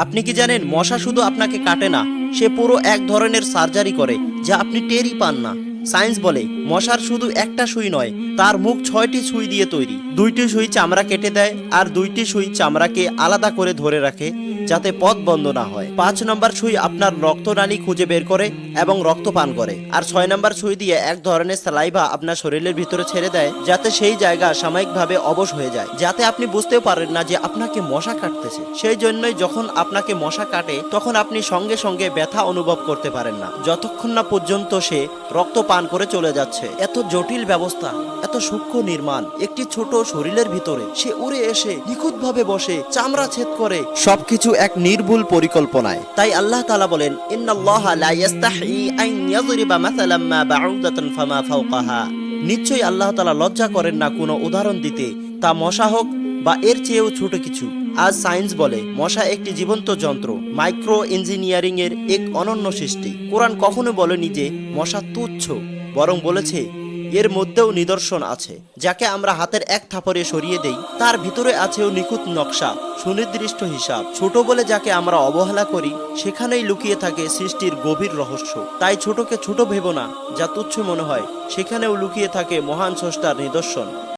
আপনি কি জানেন মশা শুধু আপনাকে কাটে না, সে পুরো এক ধরনের সার্জারি করে যা আপনি টেরই পান না। সায়েন্স বলে মশার শুধু একটা সুই নয়, তার মুখ 6টি সুই দিয়ে তৈরি। 2টি সুই চামড়া কেটে দেয় আর 2টি সুই চামড়াকে আলাদা করে ধরে রাখে যাতে পথ বন্ধ না হয়। 5 নম্বর সুই আপনার রক্তনালী খুঁজে বের করে এবং রক্ত পান করে। আর 6 নম্বর সুই দিয়ে এক ধরনের সালাইভা আপনার শরীরের ভিতরে ছেড়ে দেয় যাতে সেই জায়গা সাময়িকভাবে অবশ হয়ে যায়, যাতে আপনি বুঝতেও পারেন না যে আপনাকে মশা কাটতেছে। সেই জন্যই যখন আপনাকে মশা কাটে তখন আপনি সঙ্গে সঙ্গে ব্যথা অনুভব করতে পারেন না, যতক্ষণ না পর্যন্ত সে রক্ত পান করে চলে যাচ্ছে। এত জটিল ব্যবস্থা, এত সূক্ষ্ম নির্মাণ একটি ছোট শরীরের ভিতরে, সে উড়ে এসে নিখুঁতভাবে বসে চামড়া ছেদ করে, সবকিছু এক নির্ভুল পরিকল্পনায়। তাই আল্লাহ তাআলা বলেন, ইন্নাল্লাহা লা ইস্তাহি আন ইয়াযরিবা মাসালাম মা বাউদাতান ফামা ফাওকাহা। নিশ্চয়ই আল্লাহ তাআলা লজ্জা করেন না কোনো উদাহরণ দিতে, তা মশা হোক বা এর চেয়েও ছোট কিছু। আজ সায়েন্স বলে মশা একটি জীবন্ত যন্ত্র, মাইক্রো ইঞ্জিনিয়ারিং এর এক অনন্য সৃষ্টি। কোরআন কখনো বলেনি যে মশা তুচ্ছ, বরং বলেছে এর মধ্যেও নিদর্শন আছে। যাকে আমরা হাতের এক থাপড়ে সরিয়ে দেই তার ভিতরে আছেও নিখুঁত নকশা, সুনির্দিষ্ট হিসাব। ছোট বলে যাকে আমরা অবহেলা করি সেখানেই লুকিয়ে থাকে সৃষ্টির গভীর রহস্য। তাই ছোটকে ছোট ভেবো না, যা তুচ্ছ মনে হয় সেখানেও লুকিয়ে থাকে মহান স্রষ্টার নিদর্শন।